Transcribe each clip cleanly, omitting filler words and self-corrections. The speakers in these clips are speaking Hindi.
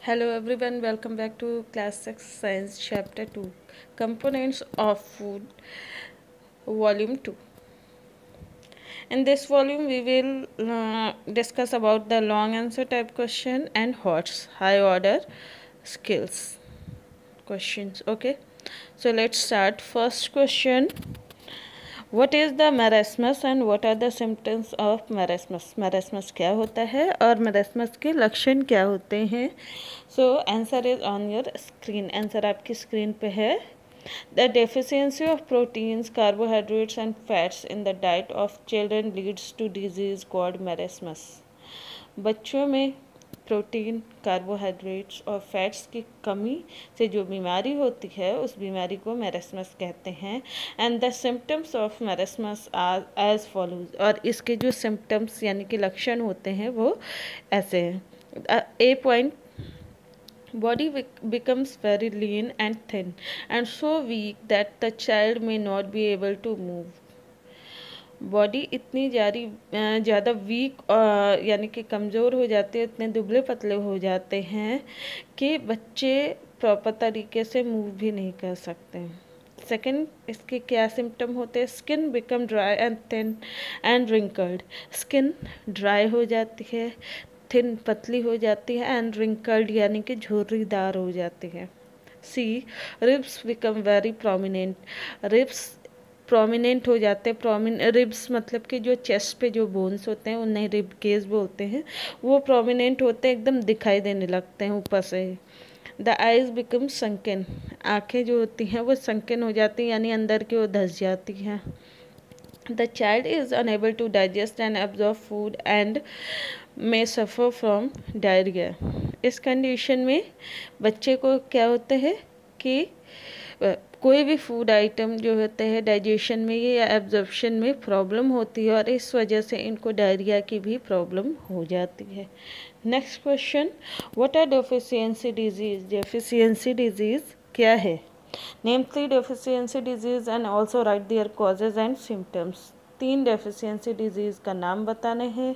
Hello everyone, welcome back to Class 6 Science Chapter 2 Components of Food Volume 2. In this volume we will discuss about the long answer type question and HOTS, high order skills questions. Okay, so let's start. First question: What is the marasmus and what are the symptoms of marasmus? Marasmus क्या होता है और marasmus के लक्षण क्या होते हैं? So answer is on your screen. Answer आपकी screen पे है. The deficiency of proteins, carbohydrates and fats in the diet of children leads to disease called marasmus. बच्चों में प्रोटीन, कार्बोहाइड्रेट्स और फैट्स की कमी से जो बीमारी होती है उस बीमारी को मैरस्मस कहते हैं. And the symptoms of marasmus are as follows. और इसके जो सिम्टम्स यानी कि लक्षण होते हैं वो ऐसे हैं. ए point: body becomes very lean and thin and so weak that the child may not be able to move. Body इतनी ज़्यादा वीक यानी कि कमज़ोर हो जाते हैं, इतने दुबले पतले हो जाते हैं कि बच्चे प्रॉपर तरीके से मूव भी नहीं कर सकते हैं. सेकंड, इसके क्या सिम्टम होते हैं? Skin become dry and thin and wrinkled. Skin dry हो जाती है, थिन पतली हो जाती है एंड रिंकल्ड यानी कि झुर्रीदार हो जाती है. See, ribs become very prominent. Ribs prominent हो जाते हैं. रिब्स मतलब कि जो चेस्ट पे जो बोन्स होते हैं उन्हें रिब केज बोलते हैं. वो प्रोमिनेंट होते हैं, एकदम दिखाई देने लगते हैं ऊपर से. The eyes become sunken. आँखें जो होती हैं वो संकन हो जाती हैं यानी अंदर की ओर धंस जाती हैं. The child is unable to digest and absorb food and may suffer from diarrhoea. इस कंडीशन में बच्चे को क्या होता है कि कोई भी फूड आइटम जो होते हैं डाइजेशन में या एब्जॉर्प्शन में प्रॉब्लम होती है और इस वजह से इनको डायरिया की भी प्रॉब्लम हो जाती है. Next question: what are deficiency disease? Deficiency disease क्या है? Name 3 deficiency disease and also write their causes and symptoms. 3 deficiency disease का नाम बताने हैं,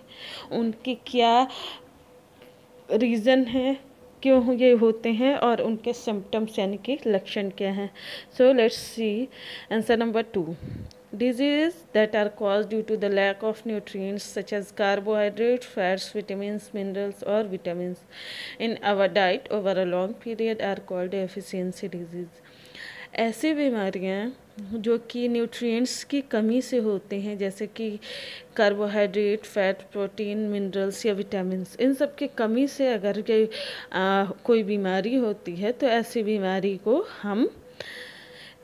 उनकी क्या रीज़न है, क्यों ये होते हैं और उनके सिम्टम्स यानी कि लक्षण क्या हैं. So let's see. Answer number 2: diseases that are caused due to the lack of nutrients such as carbohydrates, fats, vitamins, minerals or vitamins in our diet over a long period are called deficiency disease. ऐसी बीमारियां जो कि न्यूट्रिएंट्स की कमी से होते हैं, जैसे कि कार्बोहाइड्रेट, फैट, प्रोटीन, मिनरल्स या विटामिन्स, इन सब की कमी से अगर कोई बीमारी होती है तो ऐसी बीमारी को हम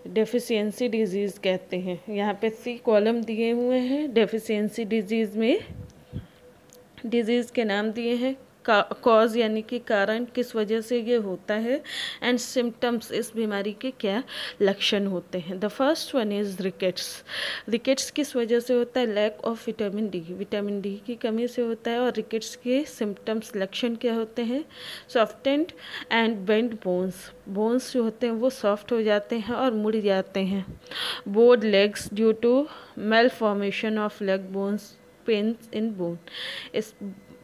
डेफिशिएंसी डिजीज़ कहते हैं. यहाँ पे सी कॉलम दिए हुए हैं. डेफिशिएंसी डिजीज़ में डिजीज़ के नाम दिए हैं, कॉज यानी कि कारण, किस वजह से ये होता है, एंड सिम्टम्स, इस बीमारी के क्या लक्षण होते हैं. The first one is rickets. Rickets किस वजह से होता है? Lack of vitamin D. Vitamin D की कमी से होता है. और रिकेट्स के सिम्टम्स, लक्षण क्या होते हैं? Softened and bend bones. Bones जो होते हैं वो सॉफ्ट हो जाते हैं और मुड़ जाते हैं. Bowed legs due to malformation of leg bones, pains in bone. इस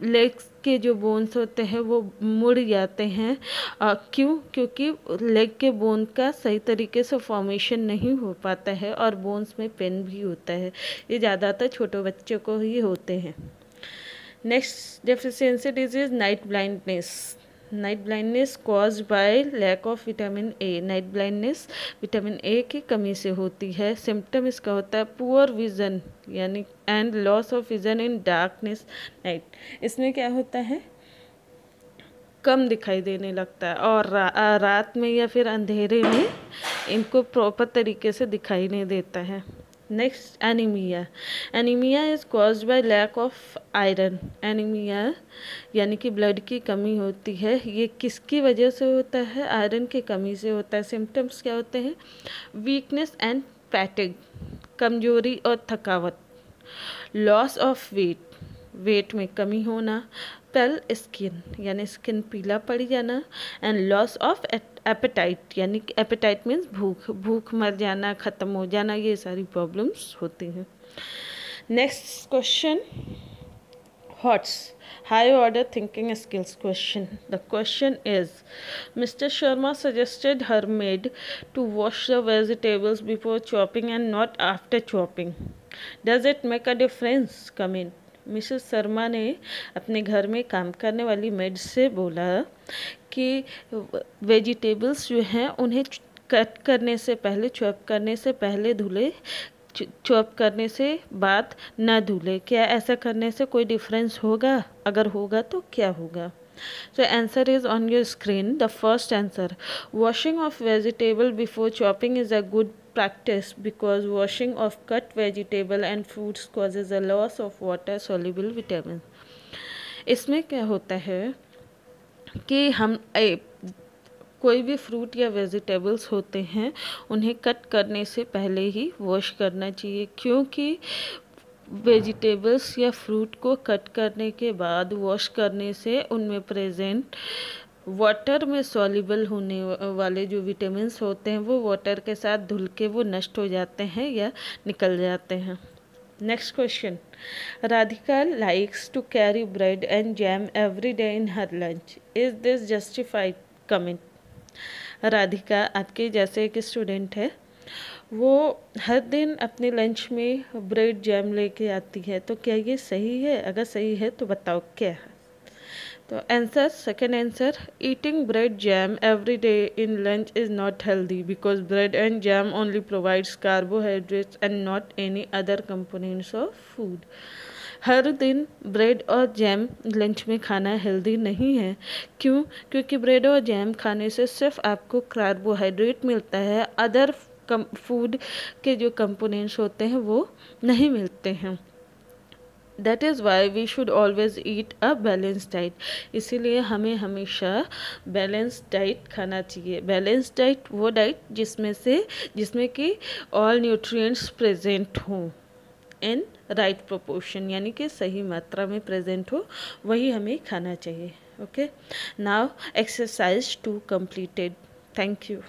लेग्स के जो बोन्स होते हैं वो मुड़ जाते हैं. क्यों? क्योंकि लेग के बोन का सही तरीके से फॉर्मेशन नहीं हो पाता है और बोन्स में पेन भी होता है. ये ज़्यादातर छोटे बच्चों को ही होते हैं. Next deficiency disease night blindness. Night blindness cause by lack of vitamin A. Night blindness vitamin A की कमी से होती है. सिम्टम इसका होता है पुअर विजन यानी and loss of vision in darkness night. इसमें क्या होता है? कम दिखाई देने लगता है और रात में या फिर अंधेरे में इनको प्रॉपर तरीके से दिखाई नहीं देता है. Next, anaemia. Anaemia is caused by lack of iron. Anaemia यानी कि ब्लड की कमी होती है. ये किसकी वजह से होता है? आयरन की कमी से होता है. सिम्टम्स क्या होते हैं? वीकनेस एंड फैटिग, कमजोरी और थकावट. लॉस ऑफ वेट, वेट में कमी होना. पेल स्किन यानी स्किन पीला पड़ जाना. एंड लॉस ऑफ एपेटाइट यानी कि एपेटाइट मीन्स भूख मर जाना, ख़त्म हो जाना. ये सारी प्रॉब्लम्स होती हैं. Next question: HOTS, high order thinking skills question. The question is, Mr. Sharma suggested her maid to wash the vegetables before chopping and not after chopping. Does it make a difference? Comment. Mrs Sharma ने अपने घर में काम करने वाली मेड से बोला कि वेजिटेबल्स जो हैं उन्हें कट करने से पहले, चॉप करने से पहले धुले, चॉप करने से बाद ना धुले। क्या ऐसा करने से कोई डिफरेंस होगा? अगर होगा तो क्या होगा? So answer is on your screen. The first answer, washing of vegetable before chopping is a good practice because washing of cut vegetable and fruits causes a loss of water soluble vitamins. इसमें क्या होता है कि हम कोई भी फ्रूट या वेजिटेबल्स होते हैं उन्हें कट करने से पहले ही वॉश करना चाहिए, क्योंकि वेजिटेबल्स या फ्रूट को कट करने के बाद वॉश करने से उनमें प्रेजेंट वाटर में सॉल्युबल होने वाले जो विटामिन्स होते हैं वो वाटर के साथ धुल के वो नष्ट हो जाते हैं या निकल जाते हैं। Next question, Radhika likes to carry bread and jam every day in her lunch, is this justified? Comment. Radhika आपके जैसे एक स्टूडेंट है, वो हर दिन अपने लंच में ब्रेड जैम लेके आती है, तो क्या ये सही है? अगर सही है तो बताओ क्या है। तो answer, second answer, eating bread jam every day in lunch is not healthy because bread and jam only provides carbohydrates and not any other components of food. हर दिन ब्रेड और जैम लंच में खाना हेल्दी नहीं है। क्यों? क्योंकि ब्रेड और जैम खाने से सिर्फ आपको कार्बोहाइड्रेट मिलता है, अदर फूड के जो कंपोनेंट्स होते हैं वो नहीं मिलते हैं। That is why we should always eat a balance diet. इसीलिए हमें हमेशा बैलेंस डाइट खाना चाहिए। बैलेंस डाइट वो डाइट जिसमें कि ऑल न्यूट्रिएंट्स प्रेजेंट हों इन राइट प्रोपोर्शन, यानी कि सही मात्रा में प्रेजेंट हो, वही हमें खाना चाहिए। Okay, now exercise 2 completed. Thank you.